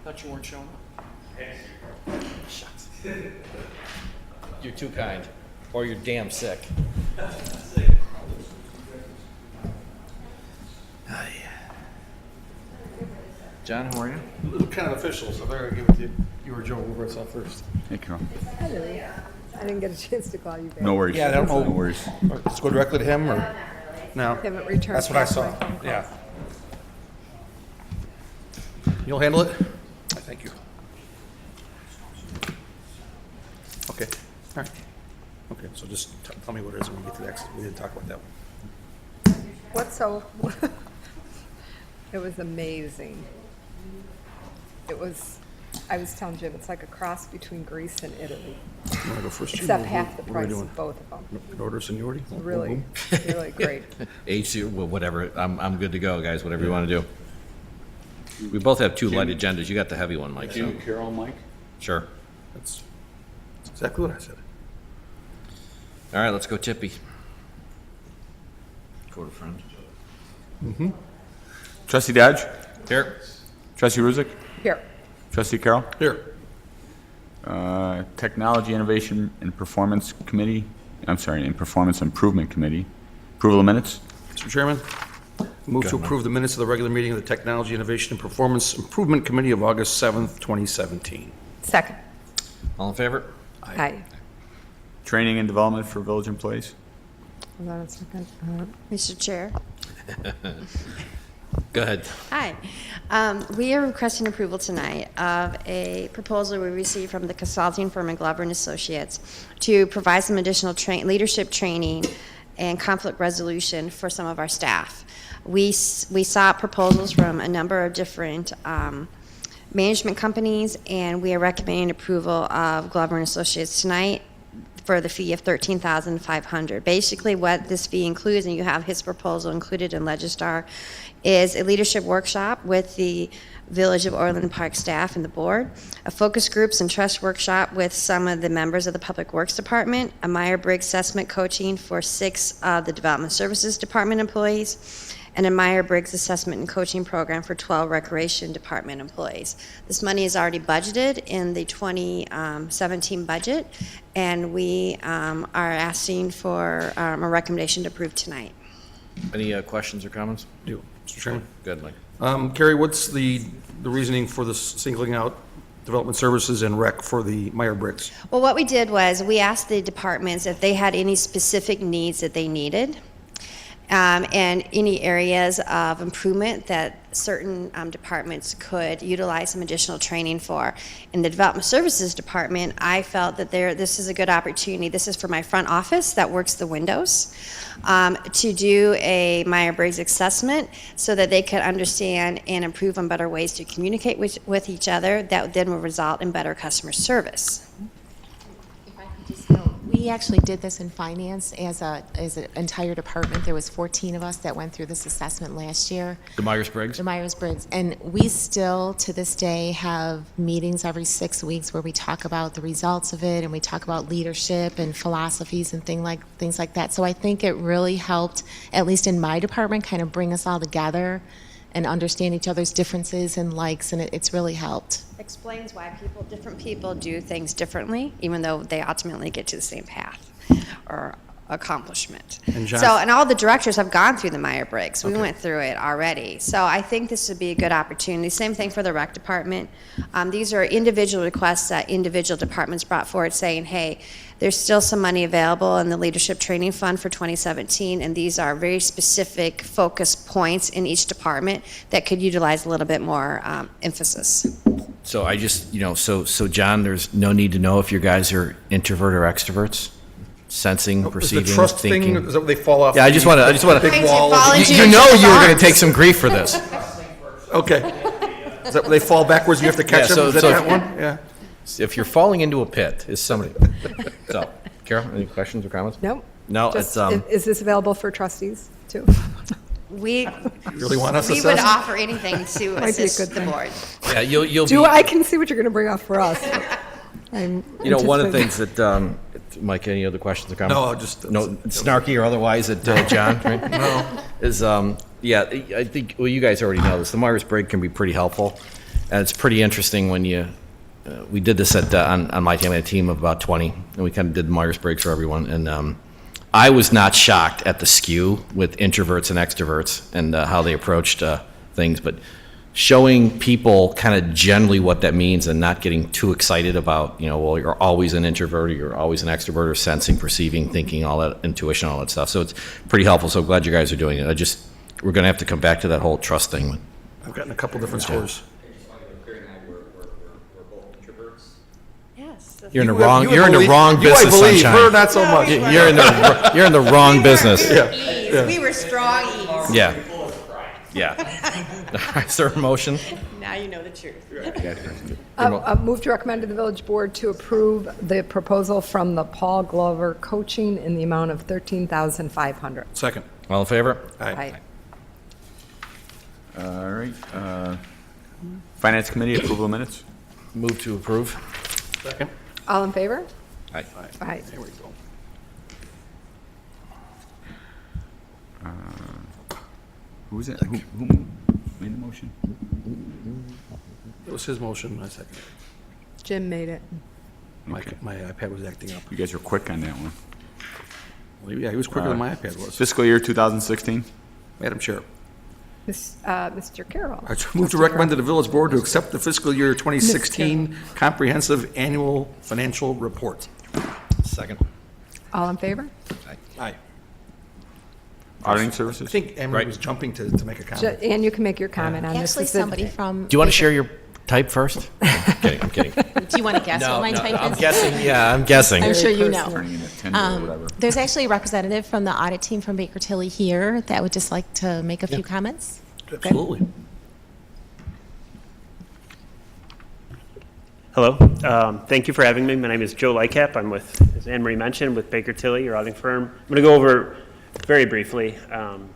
Thought you weren't showing up. Shucks. You're too kind. Or you're damn sick. Hi. John, how are you? Little kind of official, so they're gonna give it to you. You or Joe, we'll write off first. Hey, Carol. Hello. I didn't get a chance to call you back. No worries. Yeah, I don't know. No worries. Let's go directly to him, or? No. Haven't returned That's what I back saw, my phone call. yeah. You'll handle it? Thank you. Okay, all right. Okay, so just tell me what it is when we get to the exit. We didn't talk about that one. What's so? It was amazing. It was. I was telling Jim, it's like a cross between Greece and Italy, You wanna go first? Jim? except half the What are we price doing? of both of them. In order of seniority? Really, really great. Well, whatever. I'm good to go, guys. Whatever you want to do. We both have two light agendas. You got the heavy one, Mike. So. Jim, Carol, Mike? Sure. That's exactly what I said. All right, let's go Tippy. Go to friend. Trustee Dodge? Here. Trustee Ruzick? Here, Trustee Carroll? Here, Technology Innovation and Performance Committee, and Performance Improvement Committee. Approval of minutes? Mr. Chairman, move to approve the minutes of the regular meeting of the Technology Innovation and Performance Improvement Committee of August 7th, 2017. second. All in favor? Hi. Training and Development for Village Employees? Hold on a second. Mr. Chair. Go ahead. Hi. We are requesting approval tonight of a proposal we received from the consulting firm in Glover and Associates to provide some additional leadership training and conflict resolution for some of our staff. We sought proposals from a number of different management companies, and we are recommending approval of Glover and Associates tonight for the fee of $13,500. Basically, what this fee includes, and you have his proposal included in Legistar, is a leadership workshop with the Village of Orland Park staff and the board, a focus groups and trust workshop with some of the members of the Public Works Department, a Meyer-Briggs assessment coaching for 6 of the Development Services Department employees, and a Meyer-Briggs assessment and coaching program for 12 Recreation Department employees. This money is already budgeted in the 2017 budget, and we are asking for a recommendation to approve tonight. Any questions or comments? Do, Mr. Chairman. Good, Mike. Carrie, what's the reasoning for this singling out Development Services and Rec for the Meyer-Briggs? Well, what we did was we asked the departments if they had any specific needs that they needed, and any areas of improvement that certain departments could utilize some additional training for. In the Development Services Department, I felt that this is a good opportunity. This is for my front office that works the windows, to do a Meyer-Briggs assessment so that they could understand and improve on better ways to communicate with each other that then will result in better customer service. If I could just note, we actually did this in finance as an entire department. There was 14 of us that went through this assessment last year. The Myers-Briggs? The Myers-Briggs. And we still, to this day, have meetings every 6 weeks where we talk about the results of it and we talk about leadership and philosophies and things like that. So I think it really helped, at least in my department, kind of bring us all together and understand each other's differences and likes, and it's really helped. Explains why different people do things differently, even though they ultimately get to the same path or accomplishment. And John- So, and all the directors have gone through the Meyer-Briggs. We went through it already. So I think this would be a good opportunity. Same thing for the rec department. These are individual requests that individual departments brought forward saying, hey, there's still some money available in the Leadership Training Fund for 2017, and these are very specific focus points in each department that could utilize a little bit more emphasis. So I just, so John, there's no need to know if your guys are introvert or extroverts? Sensing, Is perceiving, the trust thinking? thing, is that what they fall off? Yeah, I just want to. Big wall. You know you were going to take some grief for this. Okay. Is that where they fall backwards, you have to catch Yeah, them? Is that so- that one? Yeah. If you're falling into a pit, is somebody. So, Carol, any questions or comments? Nope. No, Just, it's is this available for trustees too? We You really want us to we would assess? offer anything to Might be a assist good the thing. board. yeah, you'll Do be. I can see what you're going to bring up for us. I'm One of the anticipating- things that Mike, any other questions or comments? No, just- no snarky or otherwise that John, right? No. Is I think you guys already know this. The Myers-Briggs can be pretty helpful. And it's pretty interesting when you, we did this on my team, I had a team of about 20, and we kind of did Myers-Briggs for everyone. And I was not shocked at the skew with introverts and extroverts and how they approached things, but showing people kind of generally what that means and not getting too excited about, well, you're always an introvert or you're always an extrovert or sensing, perceiving, thinking, all that intuition, all that stuff. So it's pretty helpful. So glad you guys are doing it. We're going to have to come back to that whole trust thing. I've gotten a couple different scores. Yes. You're in the wrong You, I business, believe, Sunshine. her not so much. You're in the wrong business. We were strong E's. Yeah. Yeah. All right, is there a motion? Now you know the truth. Move to recommend to the village board to approve the proposal from the Paul Glover Coaching in the amount of $13,500. Second. All in favor? Aye. All right. Finance Committee, approval of minutes? Move to approve. Second. All in favor? Aye. Aye. There we go. Who was it? Who made the motion? It was his motion, I second. Jim made it. My Okay. iPad was acting up. You guys were quick on that one. Well, yeah, he was quicker than my iPad was. Fiscal year 2016? Madam Chair, Mr. Carroll. I move to recommend to the village board to accept the fiscal year 2016 comprehensive annual financial report. Second. All in favor? Aye. Auditing I services? think Emery Right. was jumping to make a comment. And you can make your comment on this. Actually, This is- somebody from. Do you want to share your type first? I'm kidding. Do you want to guess what my type I'm is? guessing. Yeah, I'm guessing. I'm sure you know. Turning in a tender or whatever. There's actually a representative from the audit team from Baker Tilly here that would just like to make a few comments. Absolutely. Hello. Thank you for having me. My name is Joe Lycap. I'm with, as Anne Marie mentioned, with Baker Tilly, your auditing firm. I'm going to go over very briefly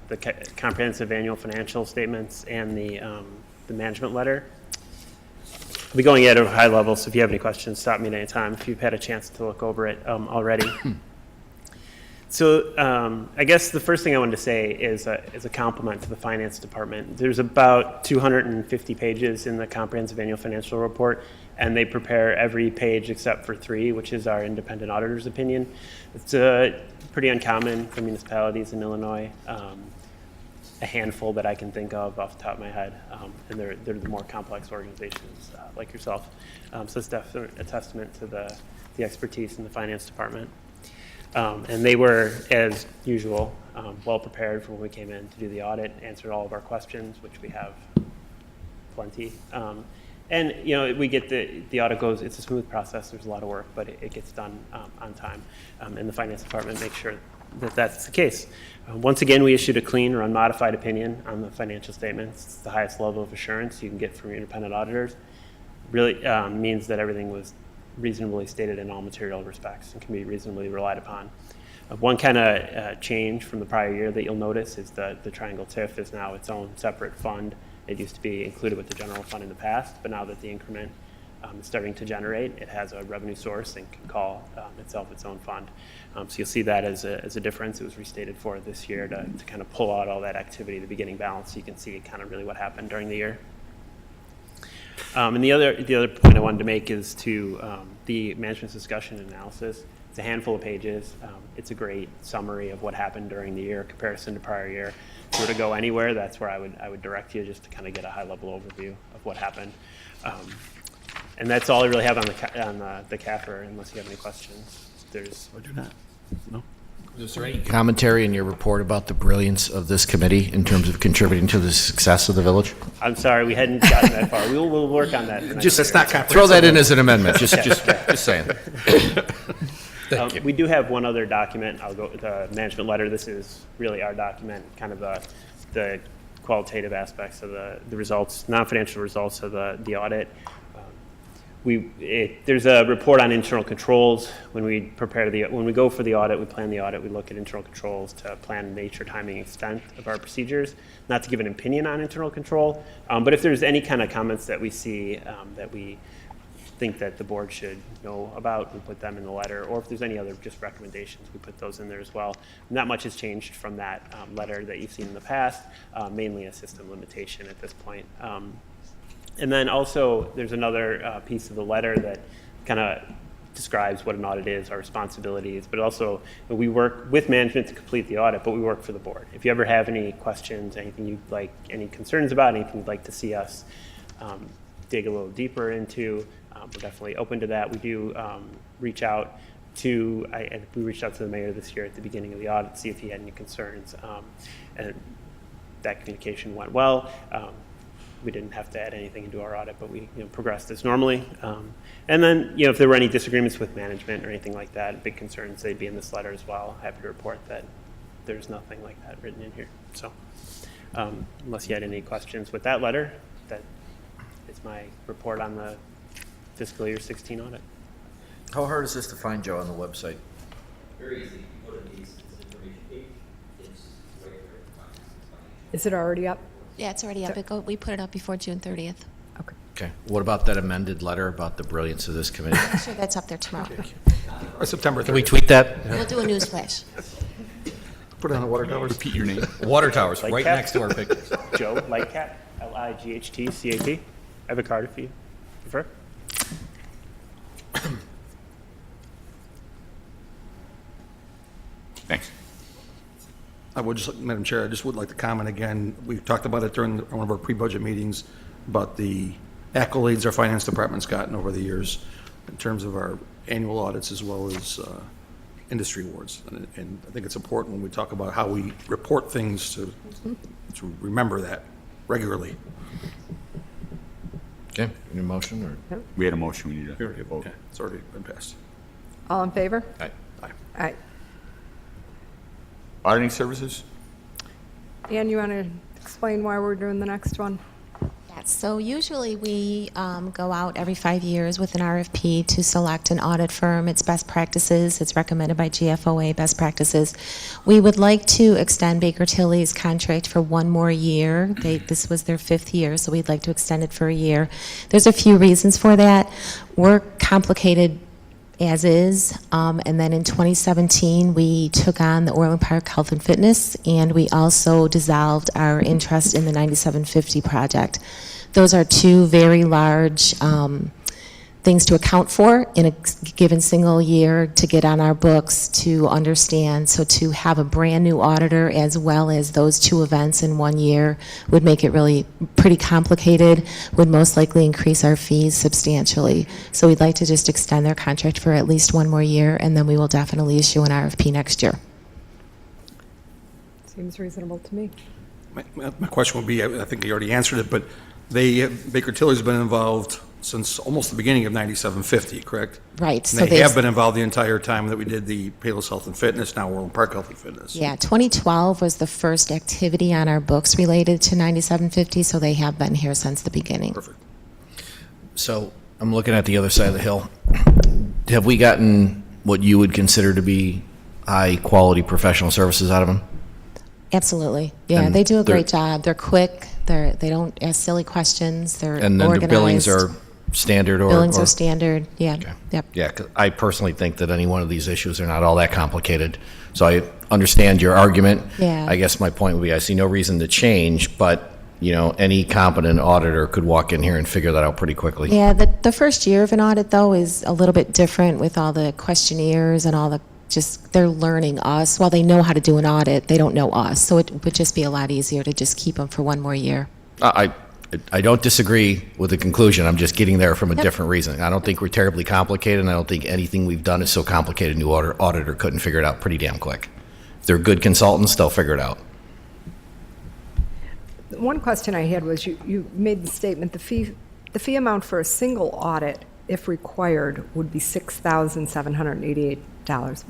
the comprehensive annual financial statements and the management letter. I'll be going at a high level, so if you have any questions, stop me at any time if you've had a chance to look over it already. So I guess the first thing I wanted to say is a compliment to the finance department. There's about 250 pages in the comprehensive annual financial report, and they prepare every page except for 3, which is our independent auditor's opinion. It's pretty uncommon for municipalities in Illinois, a handful that I can think of off the top of my head, and they're the more complex organizations like yourself. So it's definitely a testament to the expertise in the finance department. And they were, as usual, well prepared for when we came in to do the audit, answered all of our questions, which we have plenty. And we get the audit goes. It's a smooth process. There's a lot of work, but it gets done on time. And the finance department makes sure that that's the case. Once again, we issued a clean or unmodified opinion on the financial statements. It's the highest level of assurance you can get from your independent auditors. Really means that everything was reasonably stated in all material respects and can be reasonably relied upon. One kind of change from the prior year that you'll notice is the Triangle TIF is now its own separate fund. It used to be included with the general fund in the past, but now that the increment is starting to generate, it has a revenue source and can call itself its own fund. So you'll see that as a difference. It was restated for this year to kind of pull out all that activity, the beginning balance, so you can see kind of really what happened during the year. And the other point I wanted to make is to the management's discussion and analysis. It's a handful of pages. It's a great summary of what happened during the year, comparison to prior year. If you were to go anywhere, that's where I would direct you, just to kind of get a high-level overview of what happened. And that's all I really have on the CAFR, unless you have any questions. I do not. No. Is there any commentary in your report about the brilliance of this committee in terms of contributing to the success of the village? I'm sorry, we hadn't gotten that far. We'll work on that. for next Just, year. that's not comprehensive. Throw that in as an amendment, just saying. Thank you. We do have one other document. I'll go with the management letter. This is really our document, kind of the qualitative aspects of the results, non-financial results of the audit. There's a report on internal controls. When we go for the audit, we plan the audit, we look at internal controls to plan nature, timing, extent of our procedures. Not to give an opinion on internal control, but if there's any kind of comments that we see that we think that the board should know about, we put them in the letter, or if there's any other just recommendations, we put those in there as well. Not much has changed from that letter that you've seen in the past, mainly a system limitation at this point. And then also, there's another piece of the letter that kind of describes what an audit is, our responsibilities, but also we work with management to complete the audit, but we work for the board. If you ever have any questions, anything you'd like, any concerns about, anything you'd like to see us dig a little deeper into, we're definitely open to that. We do reach out to, we reached out to the mayor this year at the beginning of the audit to see if he had any concerns, and that communication went well. We didn't have to add anything into our audit, but we progressed as normally. And then, if there were any disagreements with management or anything like that, big concerns, they'd be in this letter as well. Happy to report that there's nothing like that written in here. So unless you had any questions with that letter, that is my report on the fiscal year 16 audit. How hard is this to find, Joe, on the website? Very easy. You go to the information page, it's right there. Is it already up? Yeah, it's already up. We put it up before June 30th. Okay. Okay. What about that amended letter about the brilliance of this committee? I'm sure that's up there tomorrow. Or September 30th. Can we tweet that? We'll do a news flash. Put it on the water towers. Repeat your name. Water towers, right Lightcap? next to our pictures. Joe Lightcap, Lightcap. I have a card if you prefer. Thanks. I would just, Madam Chair, I just would like to comment again. We talked about it during one of our pre-budget meetings about the accolades our finance department's gotten over the years in terms of our annual audits as well as industry awards. And I think it's important when we talk about how we report things to remember that regularly. Okay, any motion or? We had a motion, we need a vote. Okay, it's already been passed. All in favor? Aye. Aye. Aye. Auditing services? Ann, you want to explain why we're doing the next one? Yes, so usually we go out every 5 years with an RFP to select an audit firm. It's best practices. It's recommended by GFOA, best practices. We would like to extend Baker Tilly's contract for one more year. This was their 5th year, so we'd like to extend it for a year. There's a few reasons for that. We're complicated as is, and then in 2017 we took on the Orland Park Health and Fitness, and we also dissolved our interest in the 9750 project. Those are two very large things to account for in a given single year to get on our books to understand. So to have a brand new auditor as well as those two events in 1 year would make it really pretty complicated, would most likely increase our fees substantially. So we'd like to just extend their contract for at least one more year, and then we will definitely issue an RFP next year. Seems reasonable to me. My question would be, I think you already answered it, but Baker Tilly's been involved since almost the beginning of 9750, correct? Right. And So they have been involved the entire time that we did the Palos Health and Fitness, now Orland Park Health and Fitness. Yeah, 2012 was the first activity on our books related to 9750, so they have been here since the beginning. Perfect. So I'm looking at the other side of the hill. Have we gotten what you would consider to be high-quality professional services out of them? Absolutely. Yeah, And they do a they're- great job. They're quick. They don't ask silly questions. They're And then organized. the billings are standard or? Billings or- are standard. Yeah. Okay. Yep. Yeah, 'cause I personally think that any one of these issues are not all that complicated. So I understand your argument. Yeah. I guess my point would be, I see no reason to change, but, any competent auditor could walk in here and figure that out pretty quickly. Yeah, the first year of an audit, though, is a little bit different with all the questionnaires and all the, they're learning us. While they know how to do an audit, they don't know us. So it would just be a lot easier to just keep them for one more year. I don't disagree with the conclusion. I'm just getting there from a different reason. I don't think we're terribly complicated, and I don't think anything we've done is so complicated a new auditor couldn't figure it out pretty damn quick. If they're good consultants, they'll figure it out. One question I had was, you made the statement, the fee amount for a single audit, if required, would be $6,788.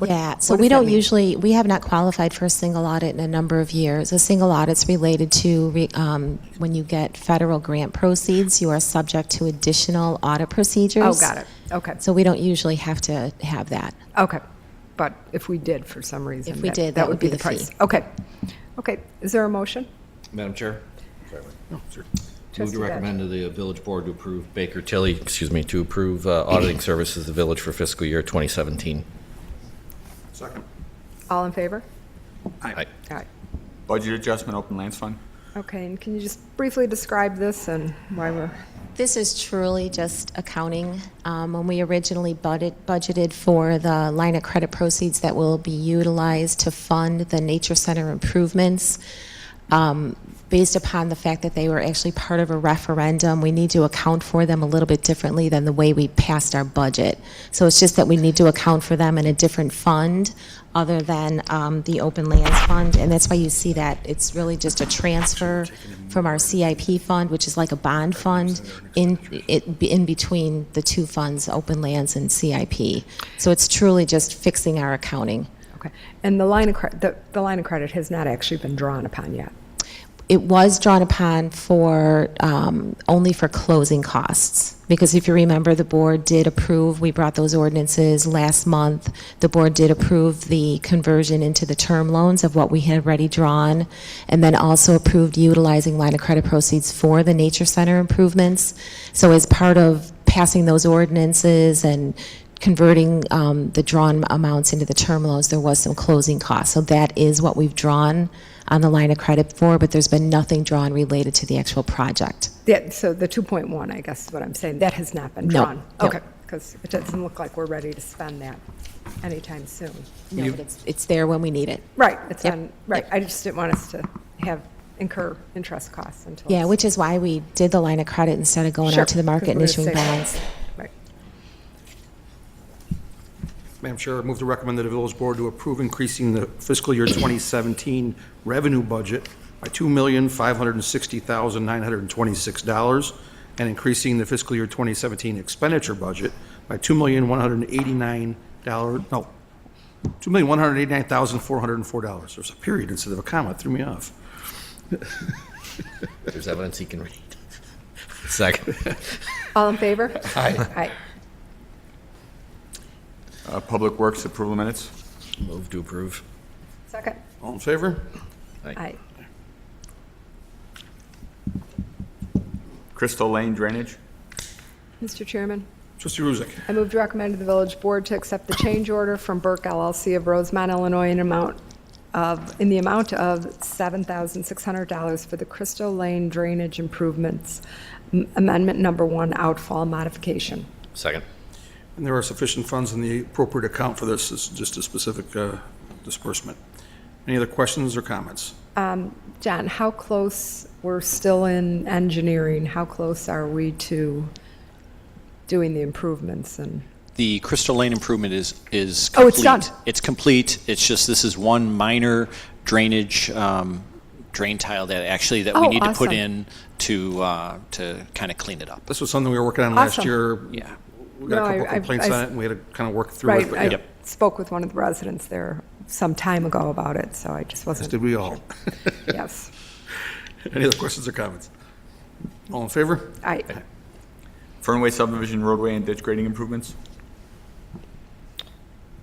Yeah, so we don't usually, we have not qualified for a single audit in a number of years. A single audit's related to when you get federal grant proceeds, you are subject to additional audit procedures. Oh, got it. Okay. So we don't usually have to have that. Okay. But if we did for some reason. If we did, that would be the price. fee. Okay. Okay. Is there a motion? Madam Chair? No, sir. Move Trustee to Batch. recommend to the village board to approve Baker Tilly, to approve auditing services of the village for fiscal year 2017. Second. All in favor? Aye. All right. Budget adjustment, open lands fund? Okay, and can you just briefly describe this and why we're This is truly just accounting. When we originally budgeted for the line of credit proceeds that will be utilized to fund the nature center improvements, based upon the fact that they were actually part of a referendum, we need to account for them a little bit differently than the way we passed our budget. So it's just that we need to account for them in a different fund other than the open lands fund, and that's why you see that it's really just a transfer from our CIP fund, which is like a bond fund, in between the two funds, open lands and CIP. So it's truly just fixing our accounting. Okay. And the line of the line of credit has not actually been drawn upon yet. It was drawn upon for only for closing costs, because if you remember, the board did approve, we brought those ordinances last month, the board did approve the conversion into the term loans of what we had already drawn, and then also approved utilizing line of credit proceeds for the nature center improvements. So as part of passing those ordinances and converting the drawn amounts into the term loans, there was some closing costs. So that is what we've drawn on the line of credit for, but there's been nothing drawn related to the actual project. Yeah, so the 2.1, I guess is what I'm saying, that has not been No, drawn? no. Okay, because it doesn't look like we're ready to spend that anytime soon. No, but it's there when we need it. Right, it's Yep. on, right, I just didn't want us to incur interest costs until. Yeah, it's- which is why we did the line of credit instead of going Sure, out to the market and 'cause we're issuing gonna save bonds. money. Right. Madam Chair, I move to recommend that the village board to approve increasing the fiscal year 2017 revenue budget by $2,560,926 and increasing the fiscal year 2017 expenditure budget by $2,189,404. There's a period instead of a comma. It threw me off. There's evidence he can read. Second. All in favor? Aye. Aye. Public Works approval minutes. Move to approve. Second? All in favor? Aye. Crystal Lane Drainage. Mr. Chairman, Trustee Ruzick. I move to recommend to the village board to accept the change order from Burke LLC of Rosemont, Illinois, in the amount of $7,600 for the Crystal Lane Drainage Improvements, Amendment Number 1, outfall modification. Second. And there are sufficient funds in the appropriate account for this. This is just a specific disbursement. Any other questions or comments? John, how close, we're still in engineering, how close are we to doing the improvements? And The Crystal Lane improvement is complete. Oh, it's done. It's complete. It's just, this is one minor drainage, drain tile that we Oh, need to put awesome. in to kind of clean it up. This was something we were working on last Awesome. year. Yeah. We got a No, couple I- complaints I- on it, and we had to kind of work through Right, it. But I yeah, spoke with one of the residents there some time ago about it, so I just as wasn't, did we all. yes. Any other questions or comments? All in favor? Aye. Fernway subdivision roadway and ditch grading improvements.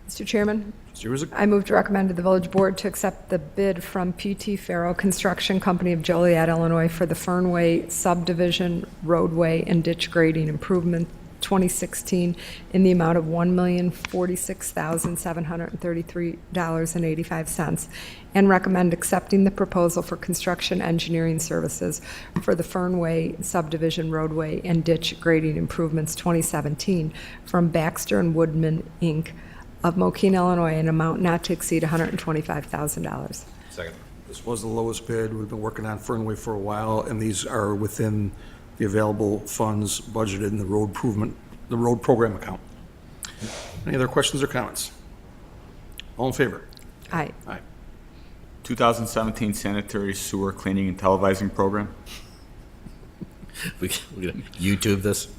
Mr. Chairman, Trustee Ruzick. I move to recommend to the village board to accept the bid from PT Farrow Construction Company of Joliet, Illinois for the Fernway subdivision roadway and ditch grading improvement 2016 in the amount of $1,046,733.85 and recommend accepting the proposal for construction engineering services for the Fernway subdivision roadway and ditch grading improvements 2017 from Baxter and Woodman, Inc. of Mokene, Illinois, an amount not to exceed $125,000. Second. This was the lowest bid. We've been working on Fernway for a while, and these are within the available funds budgeted in the road program account. Any other questions or comments? All in favor? Aye. Aye. 2017 sanitary sewer cleaning and televising program. We gonna YouTube this?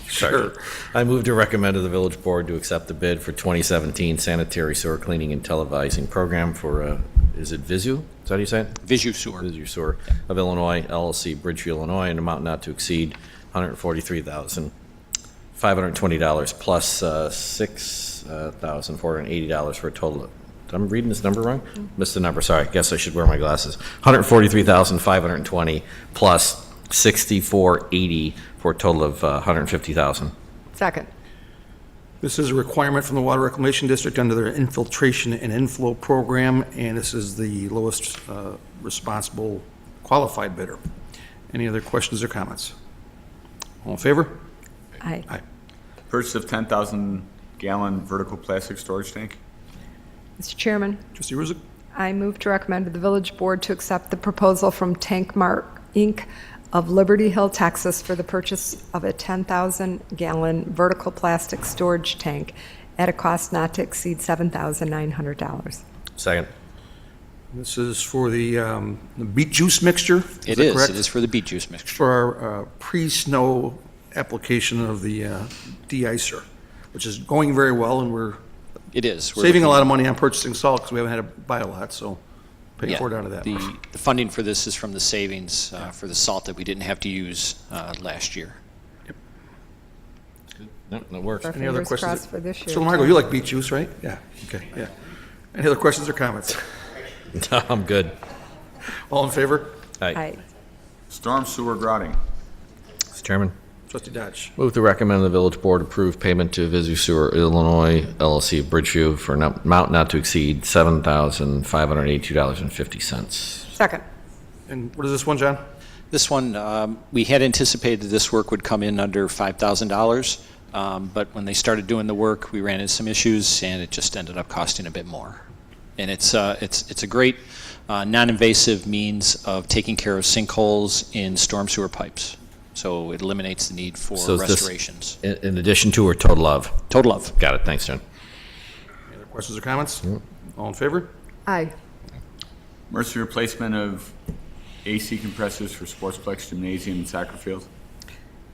Sure. I move to recommend to the village board to accept the bid for 2017 sanitary sewer cleaning and televising program for, is it Visu? Is that how you say it? Visu Sewer. Visu Sewer of Illinois, LLC, Bridgeview, Illinois, an amount not to exceed $143,520 plus $6,480 for a total of, I'm reading this number wrong? Missed the number, sorry. Guess I should wear my glasses. $143,520 plus $64.80 for a total of $150,000. Second. This is a requirement from the Water Reclamation District under their infiltration and inflow program, and this is the lowest responsible qualified bidder. Any other questions or comments? All in favor? Aye. Aye. Purchase of 10,000-gallon vertical plastic storage tank. Mr. Chairman, Trustee Ruzick? I move to recommend to the Village Board to accept the proposal from Tank Mart, Inc. of Liberty Hill, Texas, for the purchase of a 10,000-gallon vertical plastic storage tank at a cost not to exceed $7,900. Second. This is for the beet juice mixture? It that is. correct? It is for the beet juice mixture. For our pre-snow application of the de-icer, which is going very well, and we're It is. We're saving a looking- lot of money on purchasing salt because we haven't had to buy a lot, so paying Yeah, forward out of that. The funding for this is from the savings for the salt that we didn't have to use last year. No, that works. Our Any other fingers questions? crossed for this year. So Margot, you like beet juice, right? Yeah, okay, yeah. Any other questions or comments? I'm good. All in favor? Aye. Storm sewer grouting. Mr. Chairman. Trustee Dodge. Move to recommend the Village Board approve payment to Visu Sewer Illinois LLC of Bridgeview for an amount not to exceed $7,582.50. Second. And what is this one, John? This one, we had anticipated this work would come in under $5,000, but when they started doing the work, we ran into some issues, and it just ended up costing a bit more. And it's a great non-invasive means of taking care of sinkholes in storm sewer pipes. So it eliminates the need for So is this restorations. in addition to or total of? Total of. Got it. Thanks, John. Any other questions or comments? All in favor? Aye. Emergency replacement of AC compressors for Sportsplex Gymnasium and Soccer Field.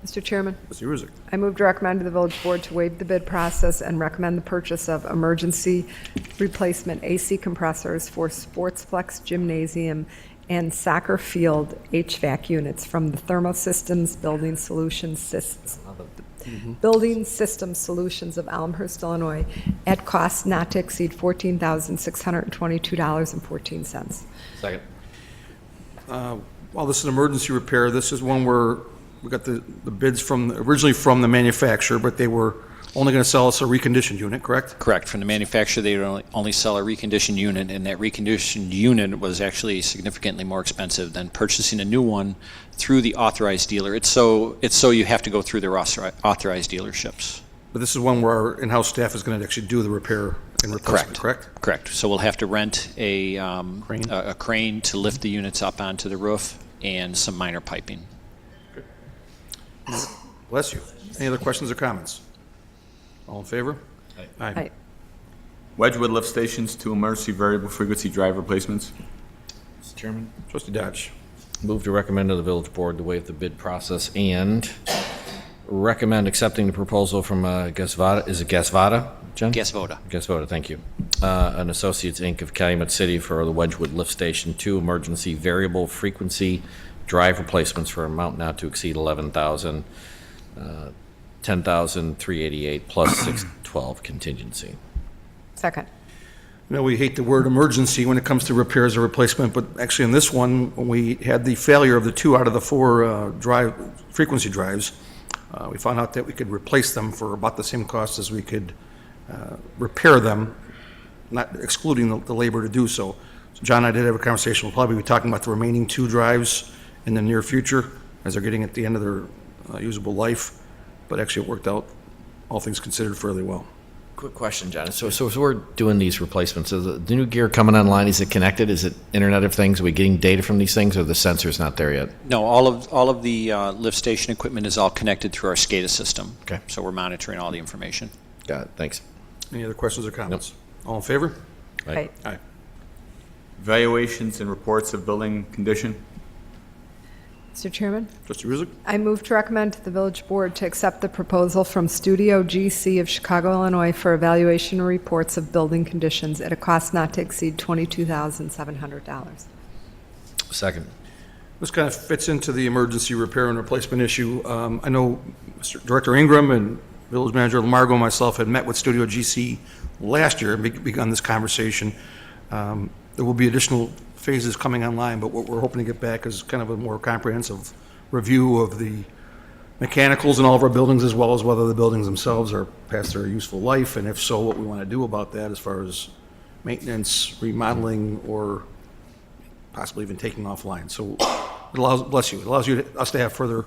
Mr. Chairman, Trustee Ruzick. I move to recommend to the Village Board to waive the bid process and recommend the purchase of emergency replacement AC compressors for Sportsplex Gymnasium and Soccer Field HVAC units from the Thermosystems Building Solutions Building System Solutions of Elmhurst, Illinois, at cost not to exceed $14,622.14. Second. While this is an emergency repair, this is one where we got the bids originally from the manufacturer, but they were only going to sell us a reconditioned unit, correct? Correct. From the manufacturer, they would only sell a reconditioned unit, and that reconditioned unit was actually significantly more expensive than purchasing a new one through the authorized dealer. It's so you have to go through their authorized dealerships. But this is one where our in-house staff is going to actually do the repair and replacement, correct? Correct. So we'll have to rent a Crane? a crane to lift the units up onto the roof and some minor piping. Bless you. Any other questions or comments? All in favor? Aye. Aye. Wedgewood lift stations, 2 emergency variable frequency drive replacements. Mr. Chairman. Trustee Dodge. Move to recommend to the Village Board to waive the bid process and recommend accepting the proposal from Gasvada. Is it Gasvada, Jen? Gasvoda. Gasvoda, thank you. An Associates, Inc. of Calumet City for the Wedgewood Lift Station 2 emergency variable frequency drive replacements for an amount not to exceed $11,000, $10,388 plus 612 contingency. Second. You know, we hate the word emergency when it comes to repairs or replacement, but actually in this one, when we had the failure of the 2 out of the 4 frequency drives, we found out that we could replace them for about the same cost as we could repair them, not excluding the labor to do so. So John and I did have a conversation. We'll probably be talking about the remaining 2 drives in the near future as they're getting at the end of their usable life, but actually it worked out, all things considered, fairly well. Quick question, John. So as we're doing these replacements, is the new gear coming online, is it connected? Is it Internet of Things? Are we getting data from these things, or the sensor's not there yet? No, all of the lift station equipment is all connected through our SCADA system. Okay. So we're monitoring all the information. Got it, thanks. Any other questions or comments? All in favor? Aye. Aye. Evaluations and reports of building condition. Mr. Chairman, Trustee Ruzick. I move to recommend to the Village Board to accept the proposal from Studio GC of Chicago, Illinois for evaluation and reports of building conditions at a cost not to exceed $22,700. Second. This kind of fits into the emergency repair and replacement issue. I know Mr. Director Ingram and Village Manager Lamargo and myself had met with Studio GC last year and begun this conversation. There will be additional phases coming online, but what we're hoping to get back is kind of a more comprehensive review of the mechanicals in all of our buildings, as well as whether the buildings themselves are past their useful life, and if so, what we want to do about that as far as maintenance, remodeling, or possibly even taking offline. So it allows, bless you, it allows us to have further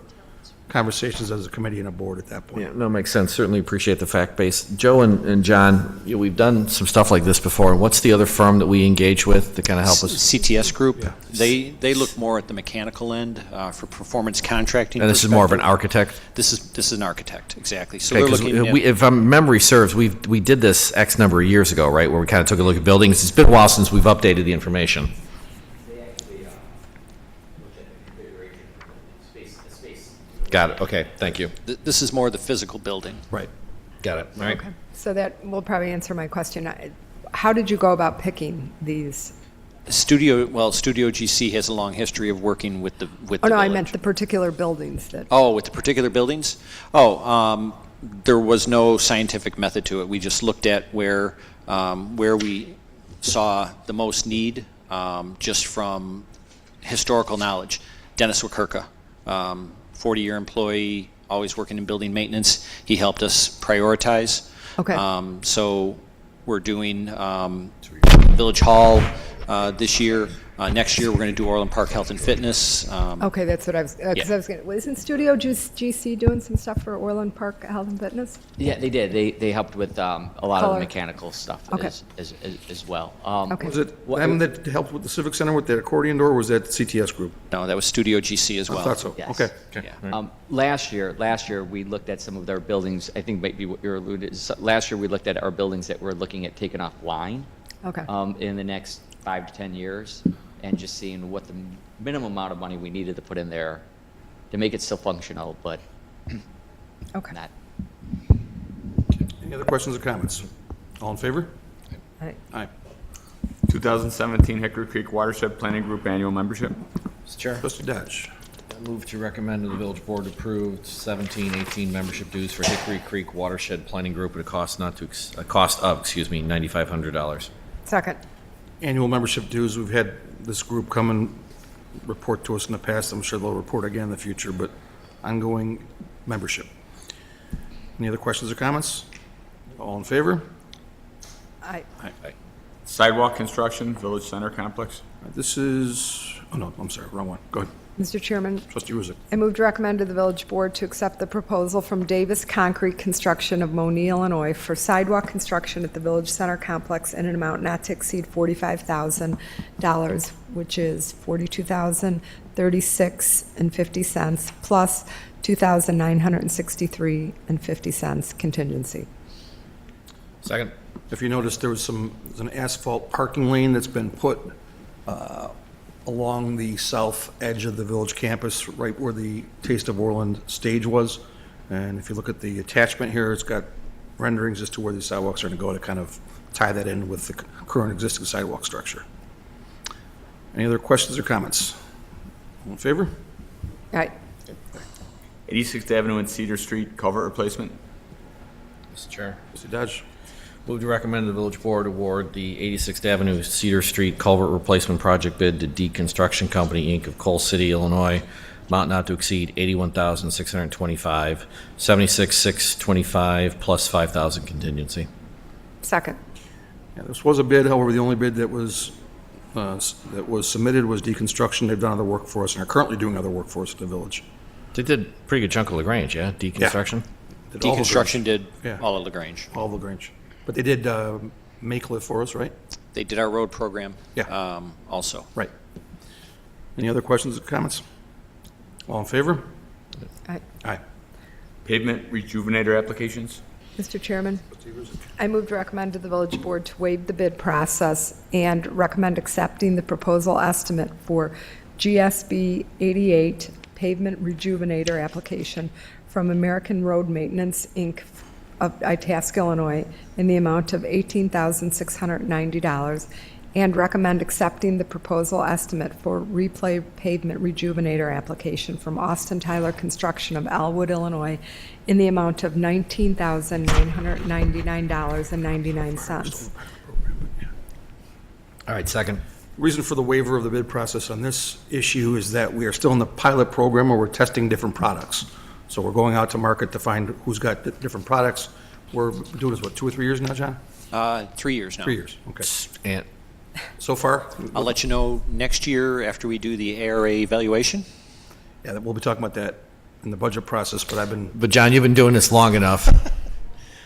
conversations as a committee and a board at that point. Yeah, no, makes sense. Certainly appreciate the fact base. Joe and John, we've done some stuff like this before. What's the other firm that we engage with to kind of help us? CTS Group, Yeah. they look more at the mechanical end for performance contracting. And this is more of an perspective. architect? This is an architect, exactly. So Okay, they're 'cause looking at. if memory serves, we did this X number of years ago, right, where we kind of took a look at buildings. It's been a while since we've updated the information. They actually, looked at the configuration of the space. Got it, okay, thank you. This is more the physical building. Right, got it, all right. Okay, so that will probably answer my question. How did you go about picking these? Studio GC has a long history of working with the Oh, no, I village. meant the particular buildings that, Oh, with the particular buildings? There was no scientific method to it. We just looked at where we saw the most need, just from historical knowledge. Dennis Wakirka, 40-year employee, always working in building maintenance. He helped us prioritize. Okay. So we're doing Village Hall this year. Next year, we're going to do Orland Park Health and Fitness. okay, that's what I was, because Yeah. I was going to, isn't Studio GC doing some stuff for Orland Park Health and Fitness? Yeah, they did. They helped with a lot of Color. the mechanical stuff Okay. as well. Okay. Was it them that helped with the Civic Center with the accordion door, or was that CTS Group? No, that was Studio GC as well. I thought so, Yes. okay. Yeah. Last year we looked at some of their buildings. I think maybe what you're alluding is last year we looked at our buildings that we're looking at taking offline Okay. in the next 5 to 10 years, and just seeing what the minimum amount of money we needed to put in there to make it still functional, but Okay. not. Any other questions or comments? All in favor? All right. Aye. 2017 Hickory Creek Watershed Planning Group Annual Membership. Mr. Chair. Trustee Dodge. I move to recommend to the village board approve 17-18 membership dues for Hickory Creek Watershed Planning Group at a cost of $9,500. Second. Annual membership dues, we've had this group come and report to us in the past. I'm sure they'll report again in the future, but ongoing membership. Any other questions or comments? All in favor? Aye. Sidewalk construction, Village Center Complex. This is, oh no, I'm sorry, wrong one. Go ahead. Mr. Chairman, Trustee Ruzick. I move to recommend to the village board to accept the proposal from Davis Concrete Construction of Monee, Illinois for sidewalk construction at the Village Center Complex in an amount not to exceed $45,000, which is $42,036.50 plus $2,963.50 contingency. Second. If you notice, there's an asphalt parking lane that's been put along the south edge of the village campus, right where the Taste of Orland stage was. And if you look at the attachment here, it's got renderings as to where these sidewalks are going to go to kind of tie that in with the current existing sidewalk structure. Any other questions or comments? All in favor? Aye. 86th Avenue and Cedar Street culvert replacement. Mr. Chair. Trustee Dodge. Move to recommend the village board award the 86th Avenue Cedar Street Culvert Replacement Project bid to D Construction Company, Inc. of Coal City, Illinois, amount not to exceed $81,625, $76,625 plus $5,000 contingency. Second. Yeah, this was a bid, however, the only bid that was submitted was deconstruction. They've done other work for us and are currently doing other work for us at the village. They did a pretty good chunk of LaGrange, yeah? Deconstruction? Did all of Deconstruction did Yeah. all of LaGrange. All of LaGrange. But they did Maycliff for us, right? They did our road program. Yeah. Also. Right. Any other questions or comments? All in favor? Aye. Aye. Pavement rejuvenator applications. Mr. Chairman, I move to recommend to the village board to waive the bid process and recommend accepting the proposal estimate for GSB 88 pavement rejuvenator application from American Road Maintenance, Inc. of Itasca, Illinois, in the amount of $18,690, and recommend accepting the proposal estimate for replay pavement rejuvenator application from Austin Tyler Construction of Elwood, Illinois, in the amount of $19,999.99. All right, second. Reason for the waiver of the bid process on this issue is that we are still in the pilot program where we're testing different products. So we're going out to market to find who's got different products. We're doing this, what, 2 or 3 years now, John? 3 years now. 3 years, okay. And So far? I'll let you know next year after we do the ARA evaluation. Yeah, we'll be talking about that in the budget process, but I've been, But John, you've been doing this long enough.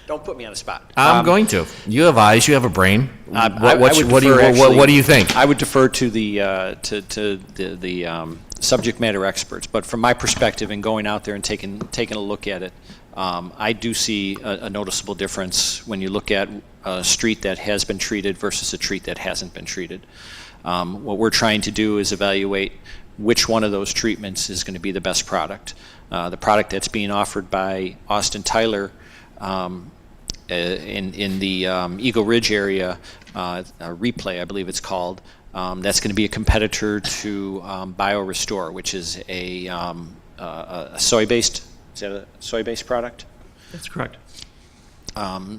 Don't put me on the spot. I'm going to. You have eyes, you have a brain. I What would do you, defer actually- what do you think? I would defer to the subject matter experts, but from my perspective in going out there and taking a look at it, I do see a noticeable difference when you look at a street that has been treated versus a street that hasn't been treated. What we're trying to do is evaluate which one of those treatments is going to be the best product. The product that's being offered by Austin Tyler in the Eagle Ridge area, Replay, I believe it's called, that's going to be a competitor to BioRestore, which is a soy-based, is that a soy-based product? That's correct.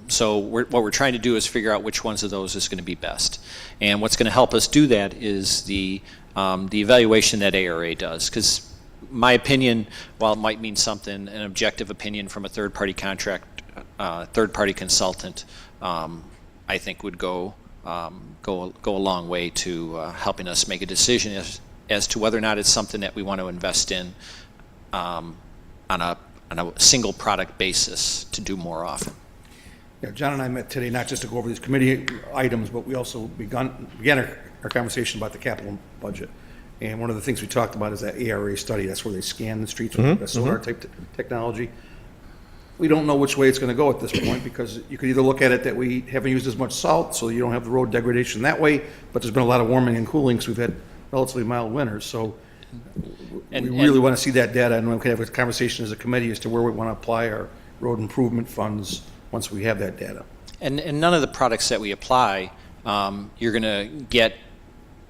So what we're trying to do is figure out which ones of those is going to be best. And what's going to help us do that is the evaluation that ARA does. Because my opinion, while it might mean something, an objective opinion from a third-party third-party consultant, I think would go a long way to helping us make a decision as to whether or not it's something that we want to invest in on a single product basis to do more often. yeah, John and I met today, not just to go over these committee items, but we also began our conversation about the capital budget. And one of the things we talked about is that ARA study. That's where they scan the streets with the sonar type technology. We don't know which way it's going to go at this point, because you could either look at it that we haven't used as much salt, so you don't have the road degradation that way, but there's been a lot of warming and cooling, because we've had relatively mild winters. So we really want to see that data, and we can have a conversation as a committee as to where we want to apply our road improvement funds once we have that data. And none of the products that we apply, you're going to get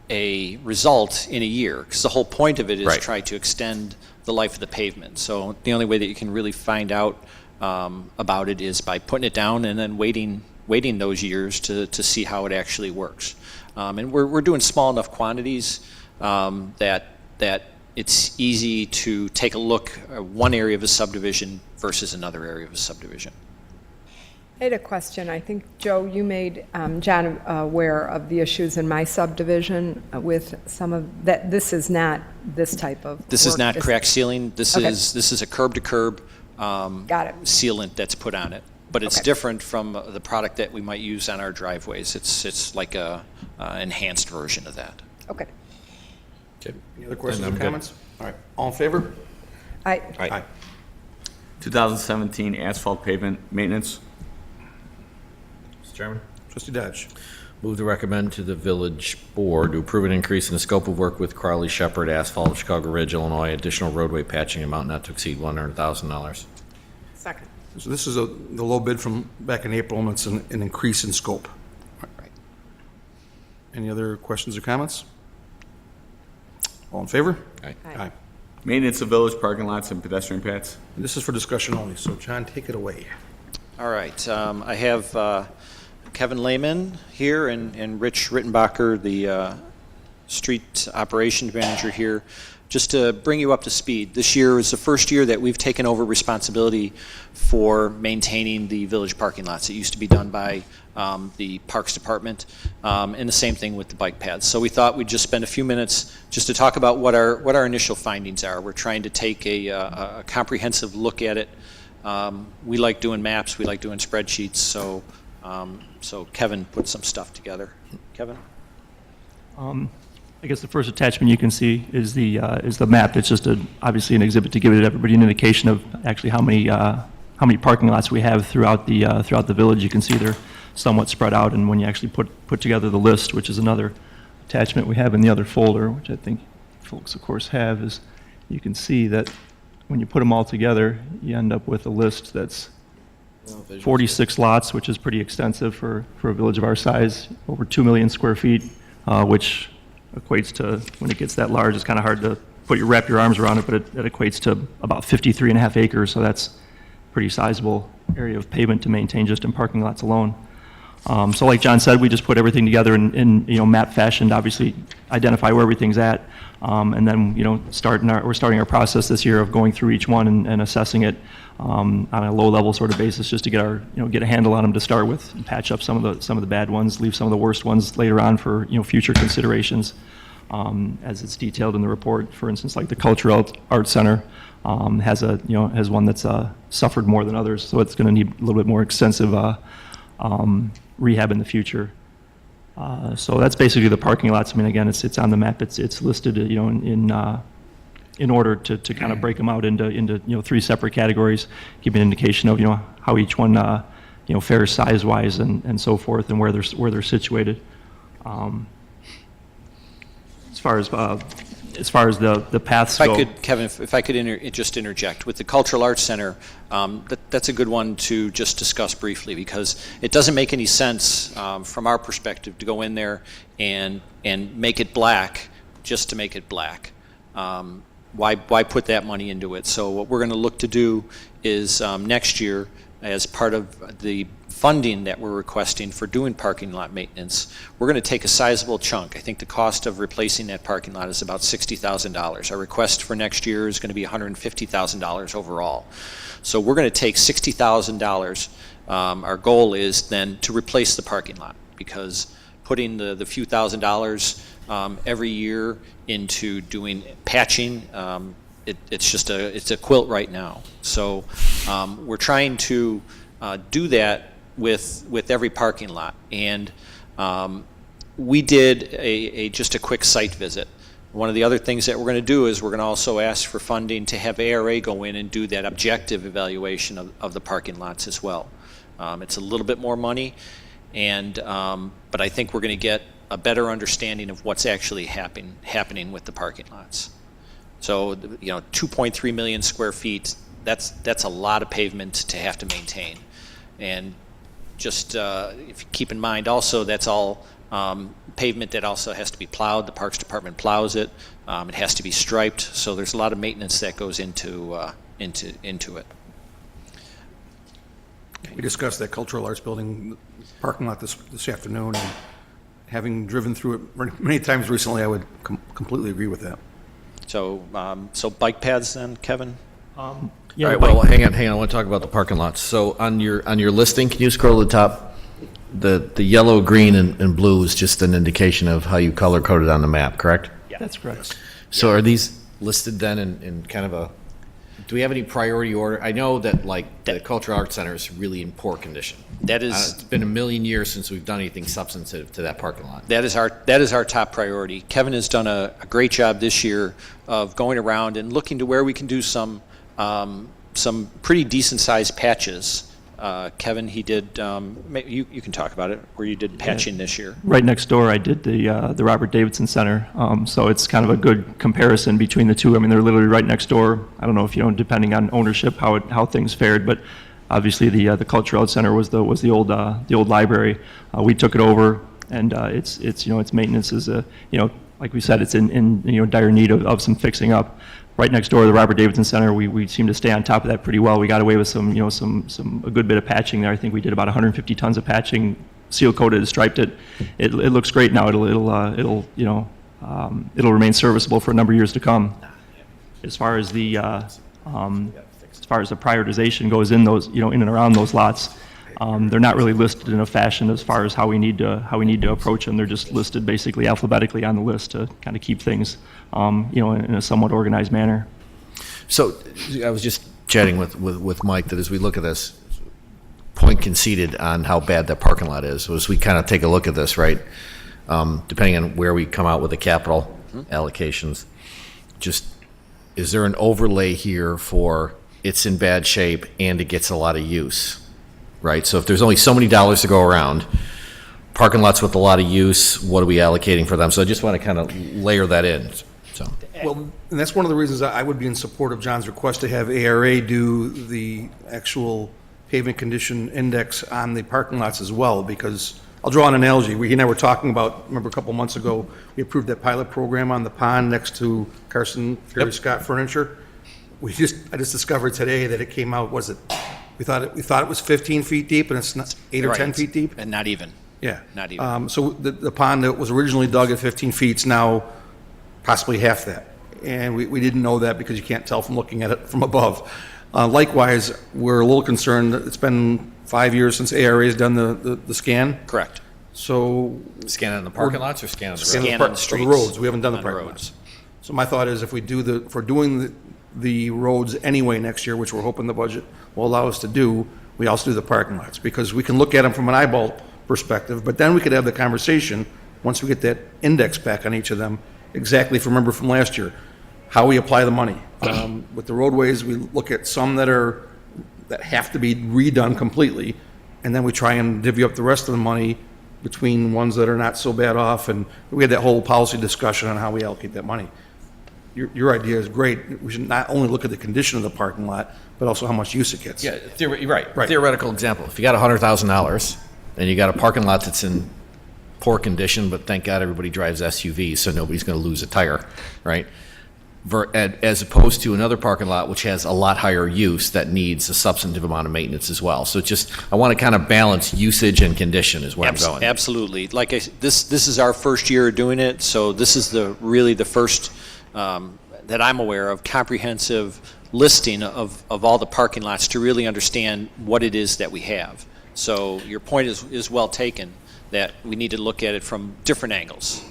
a result in a year, because the whole point of it is Right. try to extend the life of the pavement. So the only way that you can really find out about it is by putting it down and then waiting those years to see how it actually works. And we're doing small enough quantities that it's easy to take a look at one area of a subdivision versus another area of a subdivision. I had a question. I think, Joe, you made John aware of the issues in my subdivision with some of that. This is not this type of This is work. not crack sealing. This Okay. is a curb-to-curb Got it. sealant that's put on it. But it's Okay. different from the product that we might use on our driveways. It's like a enhanced version of that. Okay. Any other questions I'm or good. comments? All right, all in favor? I 2017 asphalt pavement maintenance. Mr. Chairman? Trustee Dodge. Move to recommend to the village board to approve an increase in the scope of work with Crowley Shepherd Asphalt of Chicago Ridge, Illinois, additional roadway patching amount not to exceed $100,000. second. So this is the low bid from back in April, and it's an increase in scope. Right. Any other questions or comments? All in favor? Aye. Aye. Maintenance of village parking lots and pedestrian paths. And this is for discussion only, so John, take it away. All right. I have Kevin Lehman here and Rich Rittenbacher, the street operations manager here, just to bring you up to speed. This year is the first year that we've taken over responsibility for maintaining the village parking lots. It used to be done by the Parks Department, and the same thing with the bike paths. So we thought we'd just spend a few minutes just to talk about what our initial findings are. We're trying to take a comprehensive look at it. We like doing maps, we like doing spreadsheets, so Kevin put some stuff together. Kevin? I guess the first attachment you can see is the map. It's just obviously an exhibit to give everybody an indication of actually how many parking lots we have throughout the village. You can see they're somewhat spread out, and when you actually put together the list, which is another attachment we have in the other folder, which I think folks of course have, is you can see that when you put them all together, you end up with a list that's 46 lots, which is pretty extensive for a village of our size, over 2 million square feet, which equates to, when it gets that large, it's kind of hard to wrap your arms around it, but it equates to about 53.5 acres, so that's a pretty sizable area of pavement to maintain just in parking lots alone. So like John said, we just put everything together in map fashion to obviously identify where everything's at, and then we're starting our process this year of going through each one and assessing it on a low-level sort of basis, just to get a handle on them to start with, and patch up some of the bad ones, leave some of the worst ones later on for future considerations. as it's detailed in the report. For instance, like the Cultural Arts Center has one that's suffered more than others, so it's going to need a little bit more extensive rehab in the future. So that's basically the parking lots. I mean, again, it's on the map. It's listed, in order to kind of break them out into 3 separate categories, give an indication of how each one fares size-wise and so forth, and where they're situated. As far as the paths If go. I could, Kevin, if I could just interject. With the Cultural Arts Center, that's a good one to just discuss briefly, because it doesn't make any sense from our perspective to go in there and make it black just to make it black. Why put that money into it? So what we're going to look to do is next year, as part of the funding that we're requesting for doing parking lot maintenance, we're going to take a sizable chunk. I think the cost of replacing that parking lot is about $60,000. Our request for next year is going to be $150,000 overall. So we're going to take $60,000. Our goal is then to replace the parking lot, because putting the few $1,000s every year into doing patching, it's a quilt right now. So we're trying to do that with every parking lot, and we did just a quick site visit. One of the other things that we're going to do is we're going to also ask for funding to have ARA go in and do that objective evaluation of the parking lots as well. It's a little bit more money, but I think we're going to get a better understanding of what's actually happening with the parking lots. So 2.3 million square feet, that's a lot of pavement to have to maintain. And just if you keep in mind also, that's all pavement that also has to be plowed. The Parks Department plows it. It has to be striped. So there's a lot of maintenance that goes into it. We discussed that Cultural Arts Building parking lot this afternoon, and having driven through it many times recently, I would completely agree with that. So bike paths then, Kevin? Yeah, All right, well, hang on. I want to talk about the parking lots. So on your listing, can you scroll to the top? The yellow, green, and blue is just an indication of how you color coded on the map, correct? Yeah, that's correct. So are these listed then in kind of do we have any priority order? I know that the Cultural Arts Center is really in poor condition. That is, it's been a million years since we've done anything substantive to that parking lot. that is our top priority. Kevin has done a great job this year of going around and looking to where we can do some pretty decent sized patches. Kevin, he did, you can talk about it, where you did patching this year. Right next door, I did the Robert Davidson Center, so it's kind of a good comparison between the two. I mean, they're literally right next door. I don't know if depending on ownership, how things fared, but obviously the Cultural Arts Center was the old library. We took it over, and its maintenance is like we said, it's in dire need of some fixing up. Right next door to the Robert Davidson Center, we seem to stay on top of that pretty well. We got away with a good bit of patching there. I think we did about 150 tons of patching, seal coated and striped it. It looks great now. It'll remain serviceable for a number of years to come. As far as the prioritization goes in those, in and around those lots, they're not really listed in a fashion as far as how we need to approach them. They're just listed basically alphabetically on the list to kind of keep things, in a somewhat organized manner. So I was just chatting with Mike that as we look at this, point conceded on how bad that parking lot is. So as we kind of take a look at this, right, depending on where we come out with the capital allocations, just is there an overlay here for it's in bad shape and it gets a lot of use? Right, so if there's only so many dollars to go around, parking lots with a lot of use, what are we allocating for them? So I just want to kind of layer that in. So, Well, and that's one of the reasons I would be in support of John's request to have ARA do the actual pavement condition index on the parking lots as well, because I'll draw an analogy. He and I were talking about, remember a couple months ago, we approved that pilot program on the pond next to Carson Ferry Scott Furniture. I just discovered today that it came out, we thought it was 15 feet deep, and it's not 8 or 10 feet deep? And not even. Yeah. Not even. So the pond that was originally dug at 15 feet is now possibly half that. And we didn't know that because you can't tell from looking at it from above. Likewise, we're a little concerned that it's been 5 years since ARA has done the scan. Correct. So. Scan on the parking lots or scan on the road? Scan Scan the on the streets. roads, we haven't done the On the parking roads. lots. So my thought is if we're doing the roads anyway next year, which we're hoping the budget will allow us to do, we also do the parking lots, because we can look at them from an eyeball perspective, but then we could have the conversation, once we get that index back on each of them, exactly remember from last year, how we apply the money. With the roadways, we look at some that have to be redone completely, and then we try and divvy up the rest of the money between ones that are not so bad off, and we had that whole policy discussion on how we allocate that money. Your idea is great. We should not only look at the condition of the parking lot, but also how much use it gets. Yeah, you're right. Right. Theoretical example. If you got $100,000 and you got a parking lot that's in poor condition, but thank God everybody drives SUVs, so nobody's going to lose a tire, right? As opposed to another parking lot which has a lot higher use that needs a substantive amount of maintenance as well. So I want to kind of balance usage and condition is where I'm going. Absolutely. This is our first year doing it, so this is really the first that I'm aware of comprehensive listing of all the parking lots to really understand what it is that we have. So your point is well taken, that we need to look at it from different angles.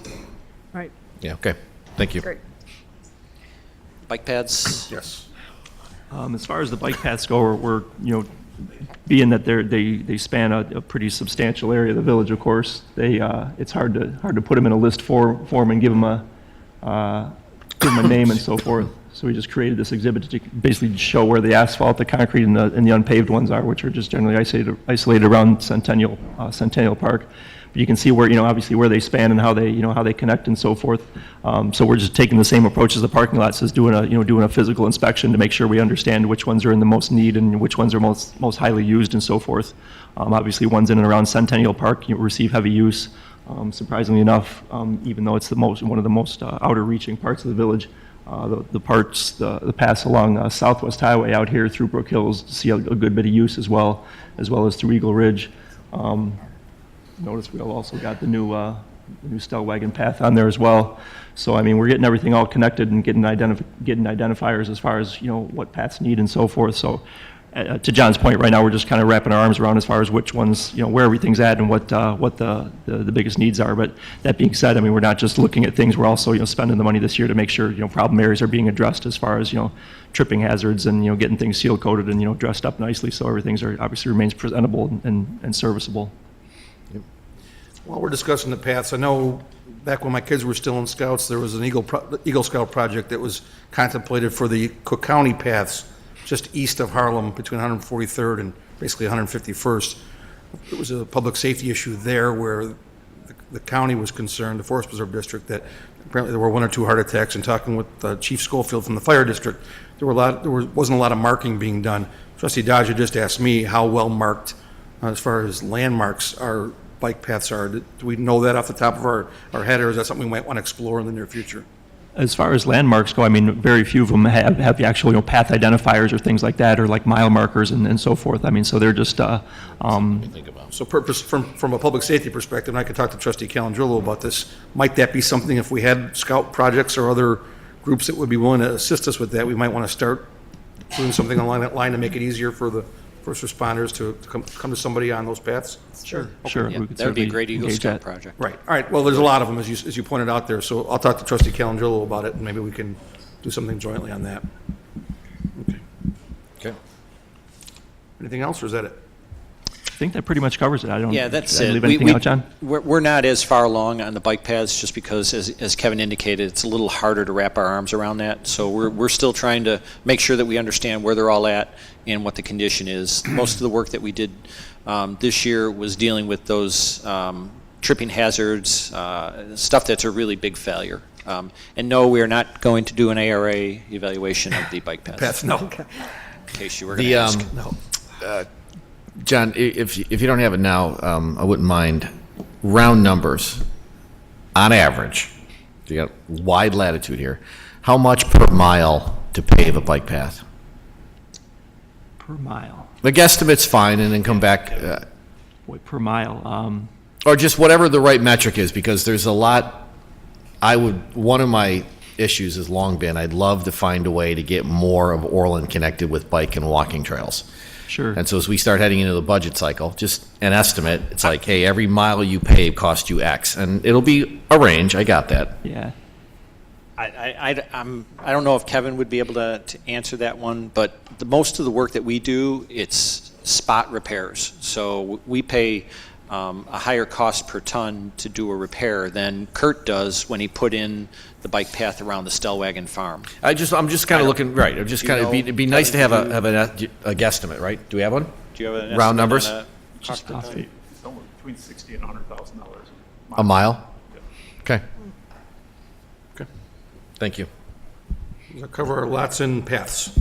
Right, Yeah, okay. Thank you. great. Bike paths? Yes. As far as the bike paths go, we're being that they span a pretty substantial area of the village, of course, it's hard to put them in a list form and give them a name and so forth. So we just created this exhibit to basically show where the asphalt, the concrete, and the unpaved ones are, which are just generally isolated around Centennial Park. But you can see where, obviously where they span and how they connect and so forth. So we're just taking the same approach as the parking lots, as doing a physical inspection to make sure we understand which ones are in the most need and which ones are most highly used and so forth. Obviously, ones in and around Centennial Park receive heavy use. Surprisingly enough, even though it's one of the most outer-reaching parts of the village, the paths along Southwest Highway out here through Brook Hills see a good bit of use as well as through Eagle Ridge. Notice we also got the new Stellwagen path on there as well. So I mean, we're getting everything all connected and getting identifiers as far as what paths need and so forth. So to John's point, right now we're just kind of wrapping our arms around as far as which ones, where everything's at and what the biggest needs are. But that being said, I mean, we're not just looking at things. We're also spending the money this year to make sure problem areas are being addressed as far as tripping hazards and getting things seal coated and dressed up nicely so everything's obviously remains presentable and serviceable. While we're discussing the paths, I know back when my kids were still in Scouts, there was an Eagle Scout project that was contemplated for the Cook County paths just east of Harlem between 143rd and basically 151st. It was a public safety issue there where the county was concerned, the Forest Preserve District, that apparently there were 1 or 2 heart attacks. And talking with Chief Schofield from the Fire District, there wasn't a lot of marking being done. Trustee Dodge just asked me how well marked as far as landmarks our bike paths are. Do we know that off the top of our head, or is that something we might want to explore in the near future? As far as landmarks go, I mean, very few of them have the actual path identifiers or things like that, or like mile markers and so forth. I mean, so they're just Think about. So from a public safety perspective, and I could talk to Trustee Calandrillo about this, might that be something, if we had Scout projects or other groups that would be willing to assist us with that, we might want to start doing something along that line to make it easier for the first responders to come to somebody on those paths? Sure. Yeah, We could that would be a certainly great Eagle engage Scout that. project. Right, all right, well, there's a lot of them, as you pointed out there, so I'll talk to Trustee Calandrillo about it, and maybe we can do something jointly on that. Okay. Anything else, or is that it? I think that pretty much covers it. I don't. Yeah, that's did I it. leave anything out, John? We're not as far along on the bike paths, just because, as Kevin indicated, it's a little harder to wrap our arms around that. So we're still trying to make sure that we understand where they're all at and what the condition is. Most of the work that we did this year was dealing with those tripping hazards, stuff that's a really big failure. And no, we are not going to do an ARA evaluation of the bike paths. Paths, no. In case you were going to ask. No. John, if you don't have it now, I wouldn't mind round numbers. On average, you got wide latitude here. How much per mile to pave a bike path? Per mile. The guesstimate's fine, and then come back, Boy, per mile. or just whatever the right metric is, because there's a lot. One of my issues has long been I'd love to find a way to get more of Orland connected with bike and walking trails. Sure. And so as we start heading into the budget cycle, just an estimate, it's like, hey, every mile you pave costs you X. And it'll be a range, I got that. Yeah. I don't know if Kevin would be able to answer that one, but most of the work that we do, it's spot repairs. So we pay a higher cost per ton to do a repair than Kurt does when he put in the bike path around the Stellwagen farm. I'm just kind of looking, right, I'm just kind of, it'd be nice to have a guesstimate, right? Do we have one? Do you have an Round estimate numbers? on a cost per ton? It's somewhere between $60,000 and $100,000. A mile? Okay. Okay. Thank you. Does that cover our lots and paths?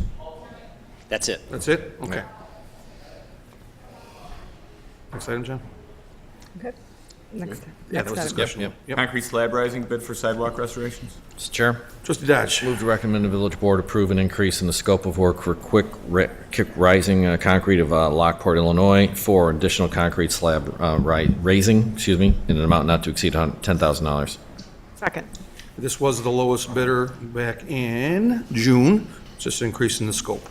That's it. That's it? Okay. Next item, John? Okay. Next. Yeah, that was next item. discussion. Yep. Concrete slab rising bid for sidewalk restorations. Mr. Chair, Trustee Dodge. move to recommend the village board approve an increase in the scope of work for quick rising concrete of Lockport, Illinois, for additional concrete slab raising, in an amount not to exceed $10,000. Second. This was the lowest bidder back in June, just increasing the scope.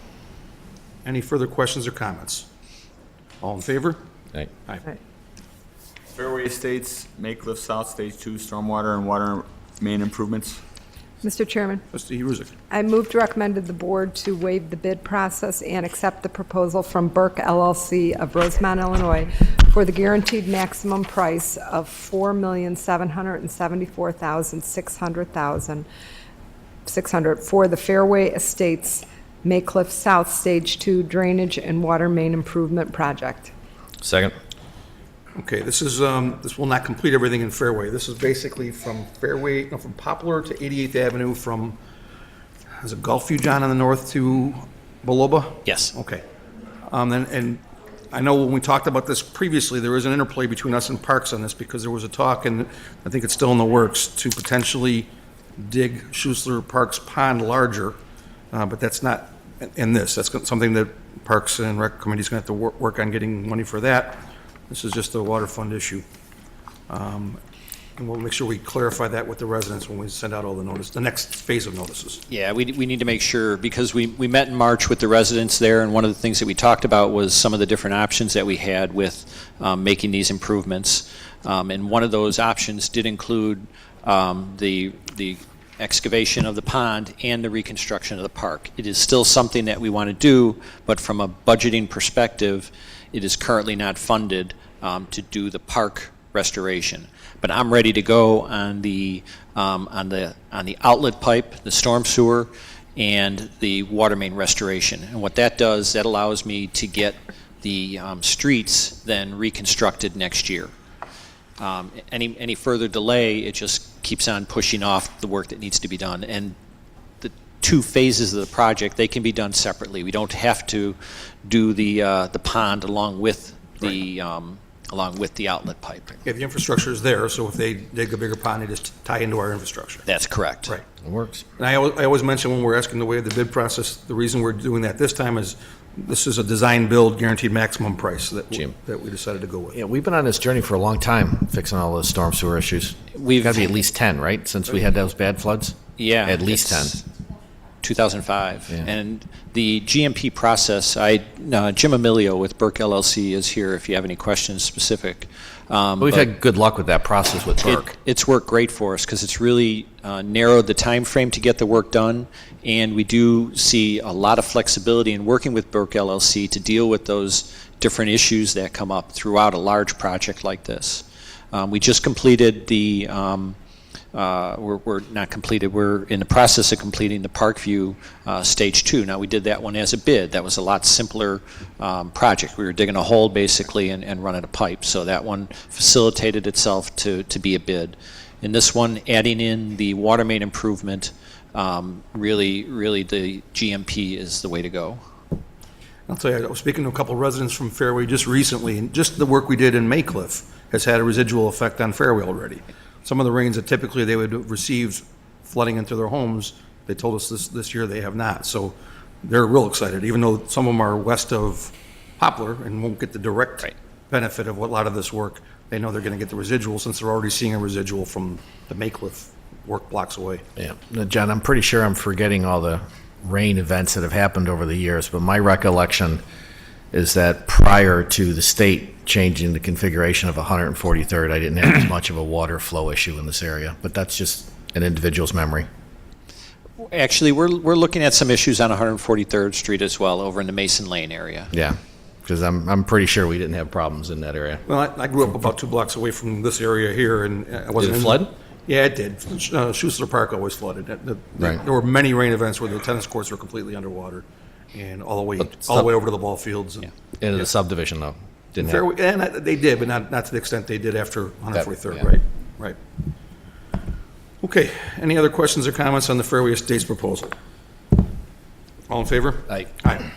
Any further questions or comments? All in favor? Right. Aye. Fairway Estates, Maycliff South Stage 2, stormwater and water main improvements. Mr. Chairman, Trustee Ruzick. I move to recommend to the board to waive the bid process and accept the proposal from Burke LLC of Rosemont, Illinois, for the guaranteed maximum price of $4,774,600 for the Fairway Estates Maycliff South Stage 2 Drainage and Water Main Improvement Project. Second. Okay, this is, this will not complete everything in Fairway. This is basically from from Poplar to 88th Avenue, from, is it Gulfview, John, on the north to Boloba? Yes. Okay. And I know when we talked about this previously, there was an interplay between us and Parks on this, because there was a talk, and I think it's still in the works, to potentially dig Schussler Parks Pond larger, but that's not in this. That's something that Parks and Rec Committee is going to have to work on getting money for that. This is just a water fund issue. And we'll make sure we clarify that with the residents when we send out all the notice, the next phase of notices. Yeah, we need to make sure, because we met in March with the residents there, and one of the things that we talked about was some of the different options that we had with making these improvements. And one of those options did include the excavation of the pond and the reconstruction of the park. It is still something that we want to do, but from a budgeting perspective, it is currently not funded to do the park restoration. But I'm ready to go on the outlet pipe, the storm sewer, and the water main restoration. And what that does, that allows me to get the streets then reconstructed next year. Any further delay, it just keeps on pushing off the work that needs to be done. And the two phases of the project, they can be done separately. We don't have to do the pond along with the outlet pipe. Yeah, the infrastructure is there, so if they dig a bigger pond, they just tie into our infrastructure. That's correct. Right. It works. And I always mention when we're asking to waive the bid process, the reason we're doing that this time is this is a design-build guaranteed maximum price that Jim. we decided to go with. Yeah, we've been on this journey for a long time, fixing all those storm sewer issues. We've got to be at least 10, right? Since we had those bad floods? Yeah. At least 10. it's 2005. Yeah. And the GMP process, Jim Emilio with Burke LLC is here if you have any questions specific. We've had good luck with that process with Burke. It's worked great for us because it's really narrowed the time frame to get the work done, and we do see a lot of flexibility in working with Burke LLC to deal with those different issues that come up throughout a large project like this. We just completed the we're not completed. We're in the process of completing the Parkview Stage 2. Now, we did that one as a bid. That was a lot simpler project. We were digging a hole, basically, and running a pipe. So that one facilitated itself to be a bid. In this one, adding in the water main improvement, really the GMP is the way to go. I'll tell you, I was speaking to a couple of residents from Fairway just recently, and just the work we did in Maycliff has had a residual effect on Fairway already. Some of the rains that typically they would have received flooding into their homes, they told us this year they have not. So they're real excited, even though some of them are west of Poplar and won't get the direct benefit of a lot of this work. They know they're going to get the residual since they're already seeing a residual from the Maycliff work blocks away. Yeah. Now, John, I'm pretty sure I'm forgetting all the rain events that have happened over the years, but my recollection is that prior to the state changing the configuration of 143rd, I didn't have as much of a water flow issue in this area, but that's just an individual's memory. Actually, we're looking at some issues on 143rd Street as well, over in the Mason Lane area. Yeah, because I'm pretty sure we didn't have problems in that area. Well, I grew up about 2 blocks away from this area here, and I wasn't. Did it in- flood? Yeah, it did. Schussler Park always flooded. Right. There were many rain events where the tennis courts were completely underwater, and all the way But over to the ball fields. And Into the subdivision, though, didn't have. Fairway, and they did, but not to the extent they did after 143rd, yeah. right? Right. Okay, any other questions or comments on the Fairway Estates proposal? All in favor? Aye. Aye.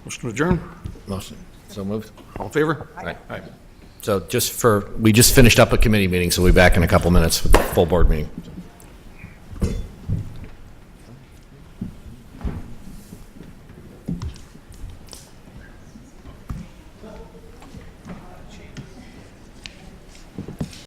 Motion to adjourn? Motion. So moved. All in favor? Aye. Aye. So we just finished up a committee meeting, so we'll be back in a couple minutes with the full board meeting.